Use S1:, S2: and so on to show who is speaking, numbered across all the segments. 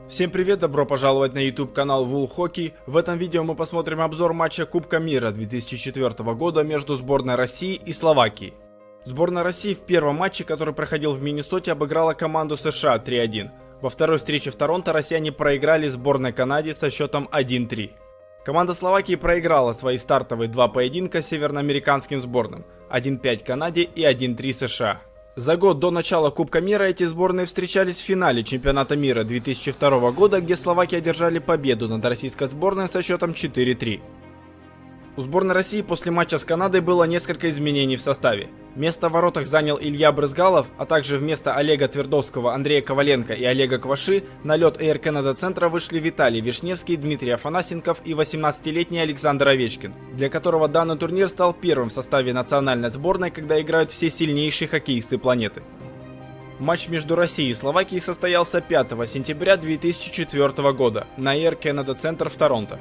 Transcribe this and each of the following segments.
S1: Всем привет, добро пожаловать на YouTube канал Wool Hockey. В этом видео мы посмотрим обзор матча Кубка Мира 2004 года между сборной России и Словакией. Сборная России в первом матче, который проходил в Миннесоте, обыграла команду США 3-1. Во второй встрече в Торонто россияне проиграли сборной Канаде со счетом 1-3. Команда Словакии проиграла свои стартовые два поединка северноамериканским сборным: 1-5 Канаде и 1-3 США. За год до начала Кубка Мира эти сборные встречались в финале чемпионата мира 2002 года, где словаки одержали победу над российской сборной со счетом 4-3. У сборной России после матча с Канадой было несколько изменений в составе. Место в воротах занял Илья Брызгалов, а также вместо Олега Твердовского, Андрея Коваленко и Олега Кваши на лед ОВЕЧКИНА центра вышли Виталий Вишневский, Дмитрий Афанасенков и 18-летний Александр Овечкин, для которого данный турнир стал первым в составе национальной сборной, когда играют все сильнейшие хоккеисты планеты. Матч между Россией и Словакией состоялся 5 сентября 2004 года на ОВЕЧКИНА центр в Торонто.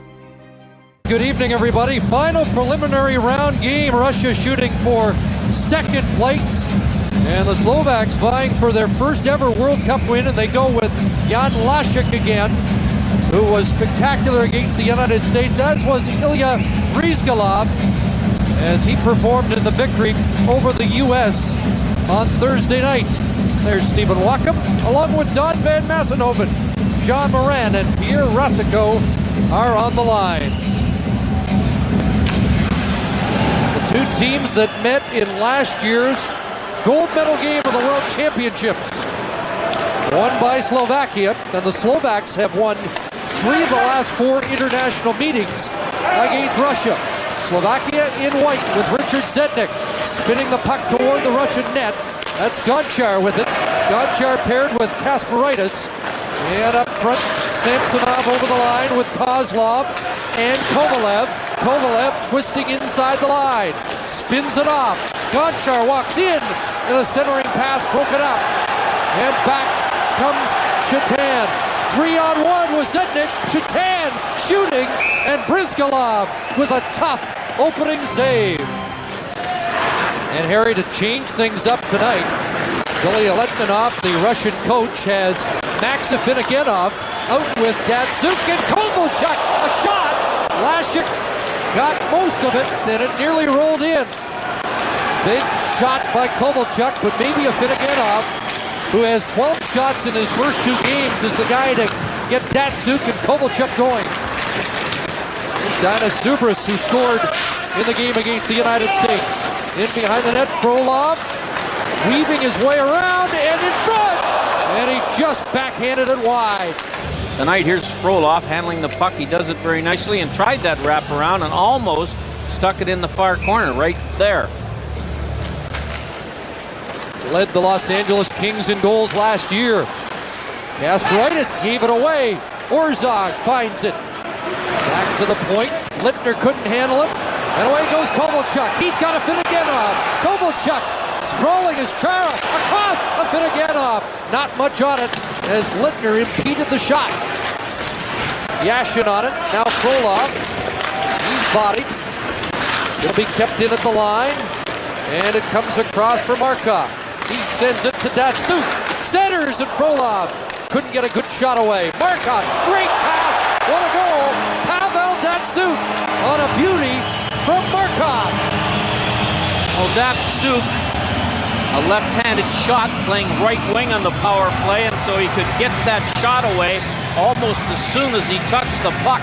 S2: Good evening, everybody. Final preliminary round game. Russia shooting for second place. And the Slovaks vying for their first ever World Cup win. And they go with Jan Lashik again, who was spectacular against the United States, as was Ilya Brizgalov, as he performed in the victory over the U.S. on Thursday night. There's Stephen Wackham, along with Don Van Massenhoven. John Moran and Pierre Rosico are on the lines. Two teams that met in last year's gold medal game of the World Championships. Won by Slovakia, and the Slovaks have won 3 of the last 4 international meetings against Russia. Slovakia in white with Richard Zednik spinning the puck toward the Russian net. That's Gonchar with it. Gonchar paired with Kasparaitis. And up front, Samsonov over the line with Kozlov and Kovalev. Kovalev twisting inside the line, spins it off. Gonchar walks in, and a centering pass broken up. And back comes Shatan. 3-on-1 with Zednik. Shatan shooting, and Brizgalov with a tough opening save. And Harry, to change things up tonight, Billy Letmanov, the Russian coach, has Max Afinogenov out with Datsuk and Kovalchuk. A shot. Lashik got most of it, and it nearly rolled in. Big shot by Kovalchuk, but maybe Afinogenov, who has 12 shots in his first 2 games, is the guy to get Datsuk and Kovalchuk going. Dana Subras, who scored in the game against the United States. In behind the net, Frolov, weaving his way around and in front, and he just backhanded it wide.
S3: Tonight, here's Frolov handling the puck. He does it very nicely and tried that wraparound and almost stuck it in the far corner right there.
S2: Led the Los Angeles Kings in goals last year. Kasparaitis gave it away. Orzog finds it. Back to the point. Littner couldn't handle it. And away goes Kovalchuk. He's got a Afinogenov. Kovalchuk sprawling his trail across Afinogenov. Not much on it as Littner impeded the shot. Yashin on it. Now Frolov. He's bodied. It'll be kept in at the line. And it comes across for Markov. He sends it to Datsuk. Centers and Frolov couldn't get a good shot away. Markov, great pass. What a goal. Pavel Datsuk on a beauty from Markov.
S3: Well, Datsuk, a left-handed shot, playing right wing on the power play, and so he could get that shot away almost as soon as he touched the puck.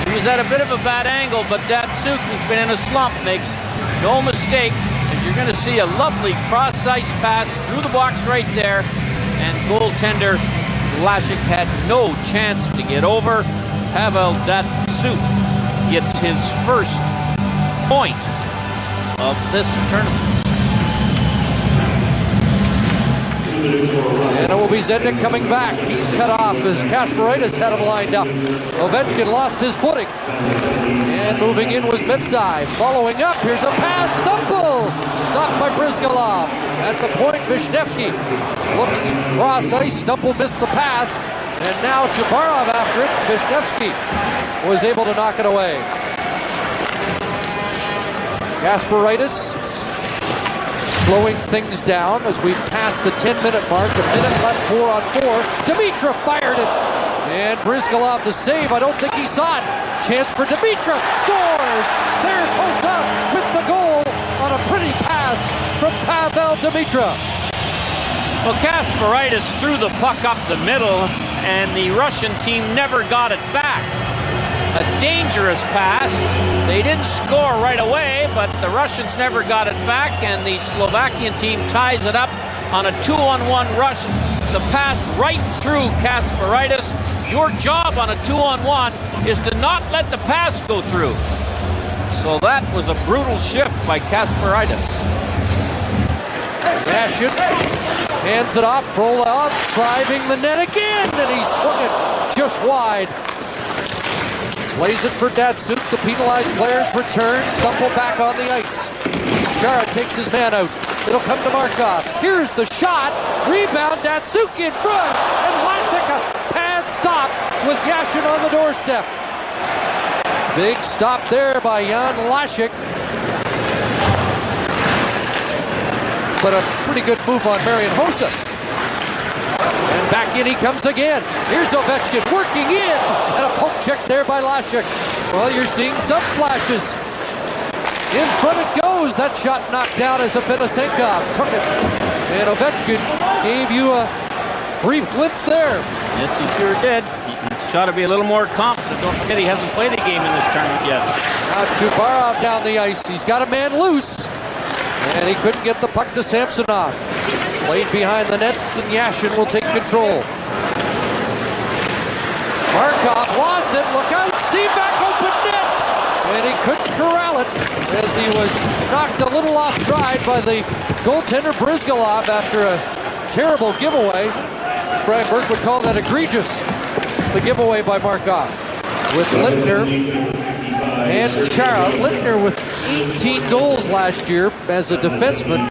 S3: He was at a bit of a bad angle, but Datsuk, who's been in a slump, makes no mistake, as you're going to see a lovely cross-ice pass through the box right there, and goaltender Lashik had no chance to get over. Pavel Datsuk gets his first point of this tournament.
S2: And it will be Zednik coming back. He's cut off as Kasparaitis had him lined up. Ovechkin lost his footing. And moving in was Metsai. Following up, here's a pass. Stumble! Stopped by Brizgalov. At the point, Vishnevsky looks cross ice. Stumble missed the pass. And now Chabarov after it. Vishnevsky was able to knock it away. Kasparaitis slowing things down as we pass the 10-minute mark. A minute left, 4-on-4. Dimitra fired it. And Brizgalov to save. I don't think he saw it. Chance for Dimitra. Scores! There's Hossa with the goal on a pretty pass from Pavel Dimitra.
S3: Well, Kasparaitis threw the puck up the middle, and the Russian team never got it back. A dangerous pass. They didn't score right away, but the Russians never got it back, and the Slovakian team ties it up on a 2-on-1 rush. The pass right through Kasparaitis. Your job on a 2-on-1 is to not let the pass go through. So that was a brutal shift by Kasparaitis.
S2: Yashin hands it off, Frolov driving the net again, and he swung it just wide. Plays it for Datsuk, the penalized players return, stumble back on the ice. Chara takes his man out. It'll come to Markov. Here's the shot. Rebound, Datsuk in front. And Lasik, a pad stop with Yashin on the doorstep. Big stop there by Jan Lasik. But a pretty good move on Marian Hossa. And back in he comes again. Here's Ovechkin working in. And a poke check there by Lasik. Well, you're seeing some flashes. In front it goes. That shot knocked down as Afanasenkov took it. And Ovechkin gave you a brief glimpse there.
S3: Yes, he sure did. He's got to be a little more confident. Don't forget he hasn't played a game in this tournament yet.
S2: Now Chubarov down the ice. He's got a man loose. And he couldn't get the puck to Samsonov. Played behind the net, and Yashin will take control. Markov lost it. Look out. Seaback open net. And he couldn't corral it as he was knocked a little off stride by the goaltender Brizgalov after a terrible giveaway. Brian Burke would call that egregious, the giveaway by Markov. With Lindner and Chara. Lindner with 18 goals last year as a defenseman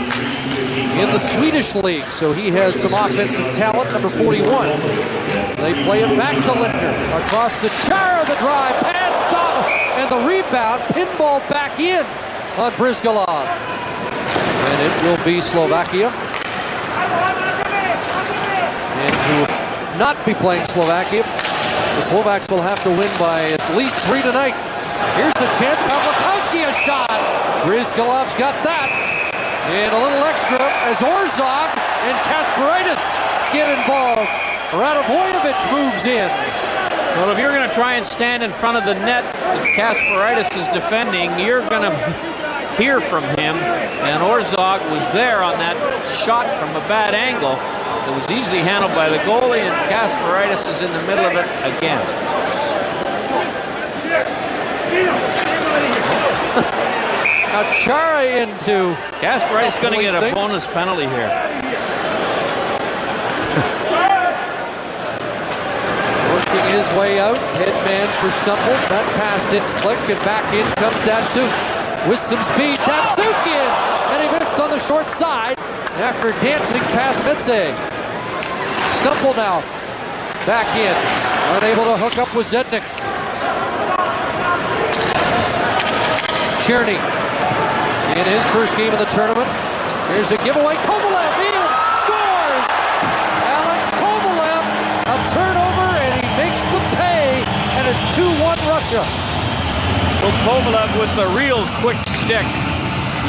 S2: in the Swedish league, so he has some offensive talent, number 41. They play it back to Lindner. Across to Chara, the drive, pad stop, and the rebound, pinball back in on Brizgalov. And it will be Slovakia. And to not be playing Slovakia, the Slovaks will have to win by at least 3 tonight. Here's a chance, Pavlikowski a shot. Brizgalov's got that. And a little extra as Orzog and Kasparaitis get involved. Radovojevic moves in.
S3: Well, if you're going to try and stand in front of the net that Kasparaitis is defending, you're going to hear from him. And Orzog was there on that shot from a bad angle. It was easily handled by the goalie, and Kasparaitis is in the middle of it again.
S2: Now Chara into
S3: Kasparaitis is going to get a bonus penalty here.
S2: Working his way out, headman's for Stumble. That pass didn't click, and back in comes Datsuk with some speed. Datsuk in, and he missed on the short side after dancing past Metze. Stumble now, back in, unable to hook up with Zednik. Cherny in his first game of the tournament. Here's a giveaway. Kovalev in, scores! Alex Kovalev, a turnover, and he makes the pay, and it's 2-1 Russia.
S3: Well, Kovalev with the real quick stick.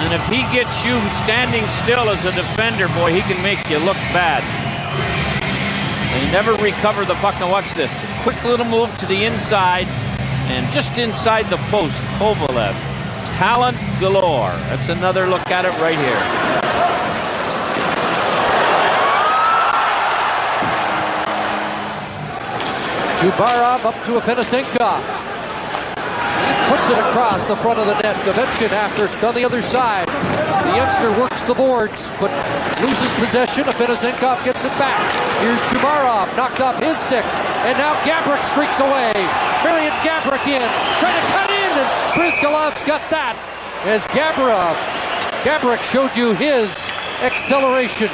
S3: And if he gets you standing still as a defender, boy, he can make you look bad. They never recover the puck. Now watch this. Quick little move to the inside, and just inside the post, Kovalev. Talent galore. That's another look at it right here.
S2: Chubarov up to Afanasenkov. He puts it across the front of the net. Ovechkin after it on the other side. The youngster works the boards, but loses possession. Afanasenkov gets it back. Here's Chubarov, knocked off his stick. And now Gabrick streaks away. Marian Gabrick in, trying to cut in, and Brizgalov's got that. As Gabrick showed you his acceleration.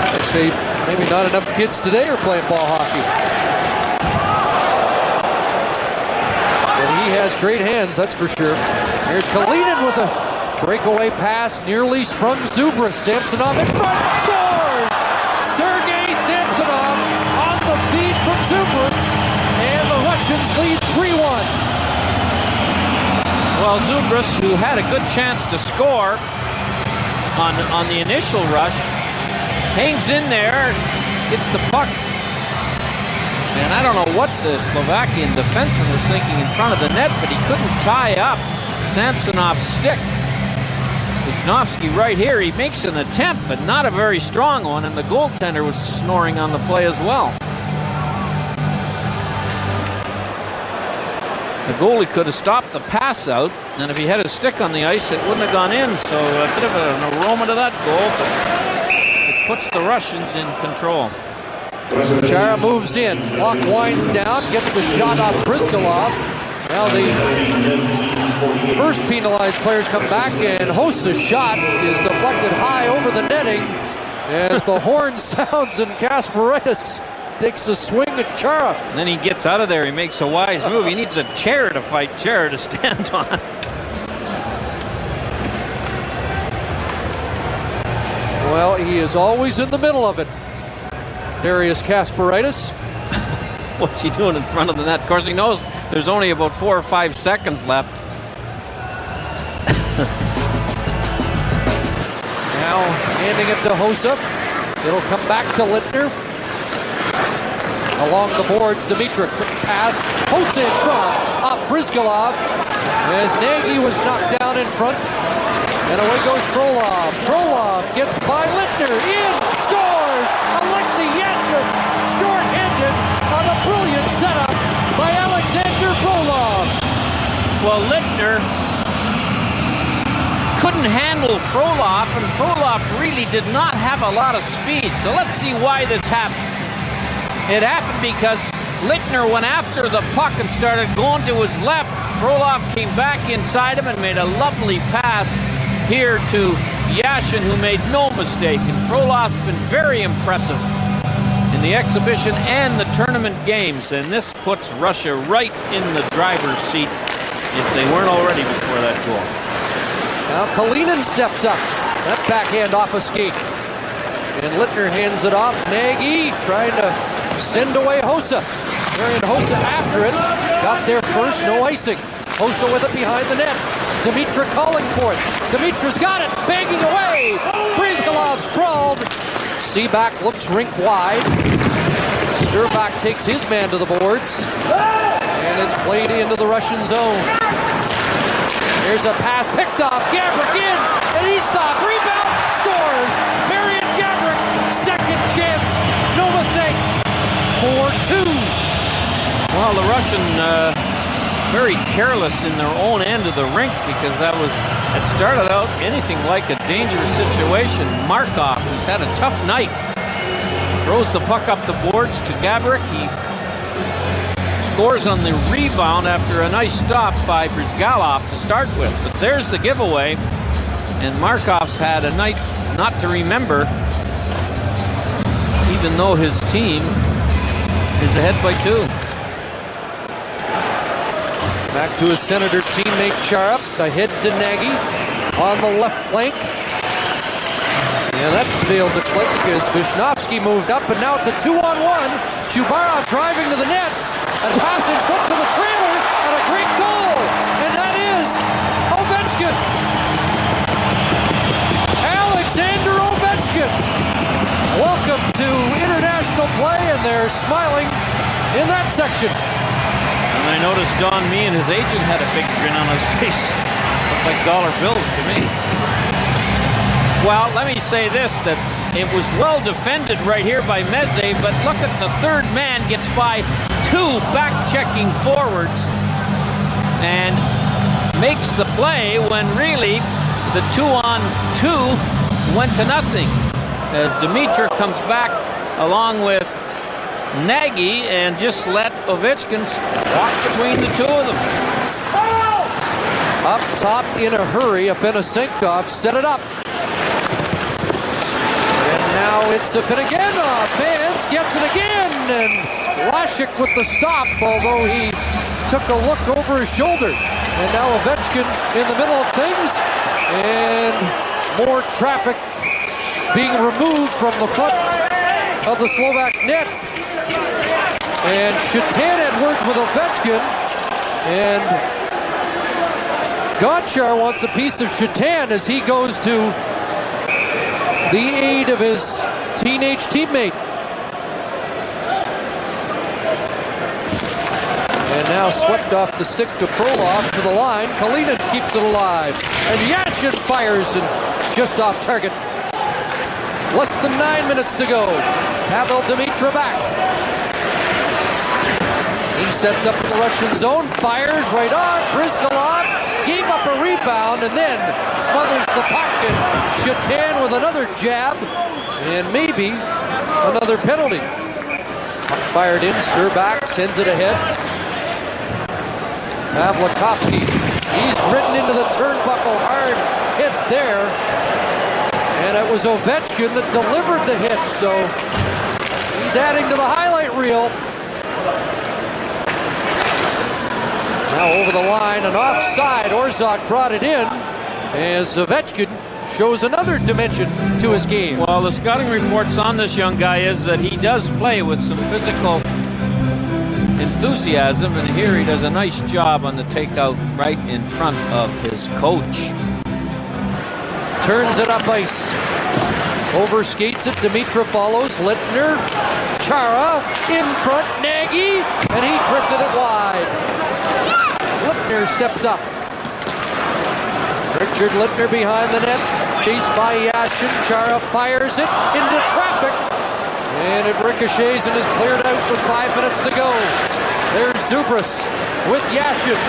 S2: I'd say maybe not enough kids today are playing ball hockey. But he has great hands, that's for sure. Here's Kalinin with a breakaway pass, nearly sprung Zubras. Samsonov in front, scores! Sergei Samsonov
S3: Well, Zubris, who had a good chance to score on the initial rush, hangs in there, gets the puck. And I don't know what the Slovakian defenseman was thinking in front of the net, but he couldn't tie up Samsonov's stick. Wisnowski right here, he makes an attempt, but not a very strong one, and the goaltender was snoring on the play as well. The goalie could have stopped the pass out, and if he had his stick on the ice, it wouldn't have gone in. So a bit of an aroma to that goal, but it puts the Russians in control.
S2: Chara moves in, clock winds down, gets a shot off Brizgalov. Now the first penalized players come back, and Hosa's shot is deflected high over the netting as the horn sounds and Kasparidis takes a swing at Chara.
S3: And then he gets out of there, he makes a wise move. He needs a chair to fight Chara to stand on.
S2: Well, he is always in the middle of it. Darius Kasparidis.
S3: What's he doing in front of the net? Of course, he knows there's only about 4 or 5 seconds left.
S2: Now handing it to Hosa. It'll come back to Littner. Along the boards, Dimitra, quick pass. Hosa in front, up Brizgalov. As Nagy was knocked down in front. And away goes Frolov. Frolov gets by Littner, in, scores! Alexei Yatchev, short-handed on a brilliant setup by Alexander Frolov.
S3: Well, Littner couldn't handle Frolov, and Frolov really did not have a lot of speed. So let's see why this happened. It happened because Littner went after the puck and started going to his left. Frolov came back inside him and made a lovely pass here to Yashin, who made no mistake. And Frolov's been very impressive in the exhibition and the tournament games. And this puts Russia right in the driver's seat if they weren't already before that goal.
S2: Now Kalinin steps up. That backhand off a skate. And Littner hands it off. Nagy trying to send away Hosa. Marian Hosa after it. Got there first, no icing. Hosa with it behind the net. Dimitra calling for it. Dimitra's got it, banging away. Brizgalov sprawled. Seaback looks rink wide. Sturbach takes his man to the boards. And it's played into the Russian zone. Here's a pass picked off. Gabrick in, and he stopped. Rebound, scores. Marian Gabrick, second chance. No mistake. 4-2.
S3: Well, the Russian very careless in their own end of the rink, because it started out anything like a dangerous situation. Markov, who's had a tough night, throws the puck up the boards to Gabrick. He scores on the rebound after a nice stop by Brizgalov to start with. But there's the giveaway, and Markov's had a night not to remember, even though his team is ahead by 2.
S2: Back to his Senator teammate Chara, ahead to Nagy on the left flank. Yeah, that failed to click as Wisnowski moved up, and now it's a 2-on-1. Chubarov driving to the net, and passing foot to the trailer, and a great goal! And that is Ovechkin! Alexander Ovechkin! Welcome to international play, and they're smiling in that section.
S3: And I noticed Don Mee and his agent had a big grin on his face. Looked like dollar bills to me. Well, let me say this, that it was well defended right here by Meze, but look at the third man gets by 2 back-checking forwards and makes the play when really the 2-on-2 went to nothing, as Dimitra comes back along with Nagy and just let Ovechkin walk between the 2 of them.
S2: Up top in a hurry, Afanasenkov set it up. And now it's Afanagenov. Fans gets it again, and Lashik with the stop, although he took a look over his shoulder. And now Ovechkin in the middle of things, and more traffic being removed from the front of the Slovak net. And Shatan Edwards with Ovechkin, and Gonchar wants a piece of Shatan as he goes to the aid of his teenage teammate. And now swept off the stick to Frolov to the line. Kalinin keeps it alive. And Yashin fires and just off target. Less than 9 minutes to go. Pavel Demitra back. He sets up in the Russian zone, fires right on. Brizgalov gave up a rebound and then smothers the puck. And Shatan with another jab and maybe another penalty. Puck fired in, stir back, sends it ahead. Pavlikovsky, he's ridden into the turnbuckle, hard hit there. And it was Ovechkin that delivered the hit, so he's adding to the highlight reel. Now over the line and offside, Orzak brought it in as Ovechkin shows another dimension to his game.
S3: Well, the scouting reports on this young guy is that he does play with some physical enthusiasm, and here he does a nice job on the takeout right in front of his coach.
S2: Turns it up ice. Overskates it. Demitra follows. Littner. Chara in front. Nagy. And he drifted it wide. Littner steps up. Richard Littner behind the net. Chased by Yashin. Chara fires it into traffic. And it ricochets and is cleared out with 5 minutes to go. There's Zubras with Yashin.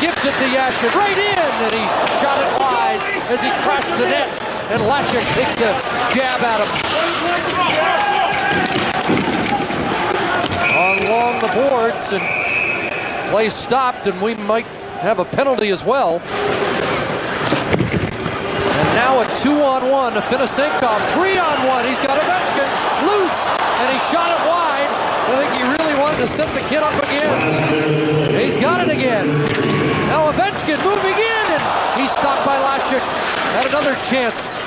S2: Gives it to Yashin right in, and he shot it wide as he crashed the net, and Lashik takes a jab at him. Along the boards, and play stopped, and we might have a penalty as well. And now a 2-on-1 to Finisenkov, 3-on-1. He's got Ovechkin loose, and he shot it wide. I think he really wanted to set the kid up again. He's got it again. Now Ovechkin moving in, and he's stopped by Lashik. Had another chance.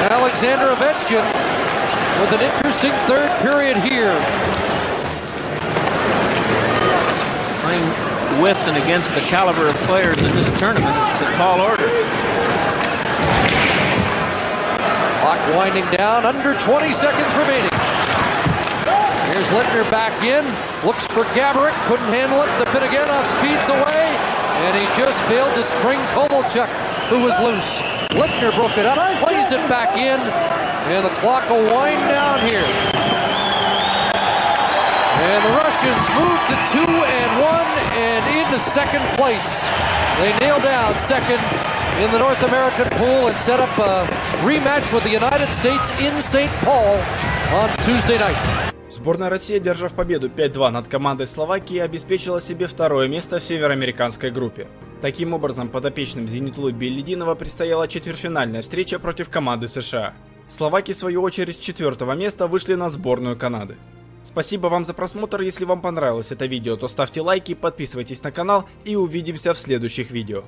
S2: Alexander Ovechkin with an interesting third period here.
S3: Playing with and against the caliber of players in this tournament, it's a tall order.
S2: Clock winding down, under 20 seconds remaining. Here's Littner back in, looks for Gaborik, couldn't handle it. The Pitaganov speeds away, and he just failed to spring Kovalchuk, who was loose. Littner broke it up, plays it back in, and the clock will wind down here. And the Russians move to 2-1 and into second place. They nail down second in the North American pool and set up a rematch with the United States in St. Paul on Tuesday night.
S1: Сборная России, одержав победу 5-2 над командой Словакии, обеспечила себе второе место в североамериканской группе. Таким образом, подопечным Зенит-Луи Беллидинова предстояла четвертьфинальная встреча против команды США. Словаки, в свою очередь, с 4-го места вышли на сборную Канады. Спасибо вам за просмотр. Если вам понравилось это видео, то ставьте лайки, подписывайтесь на канал и увидимся в следующих видео.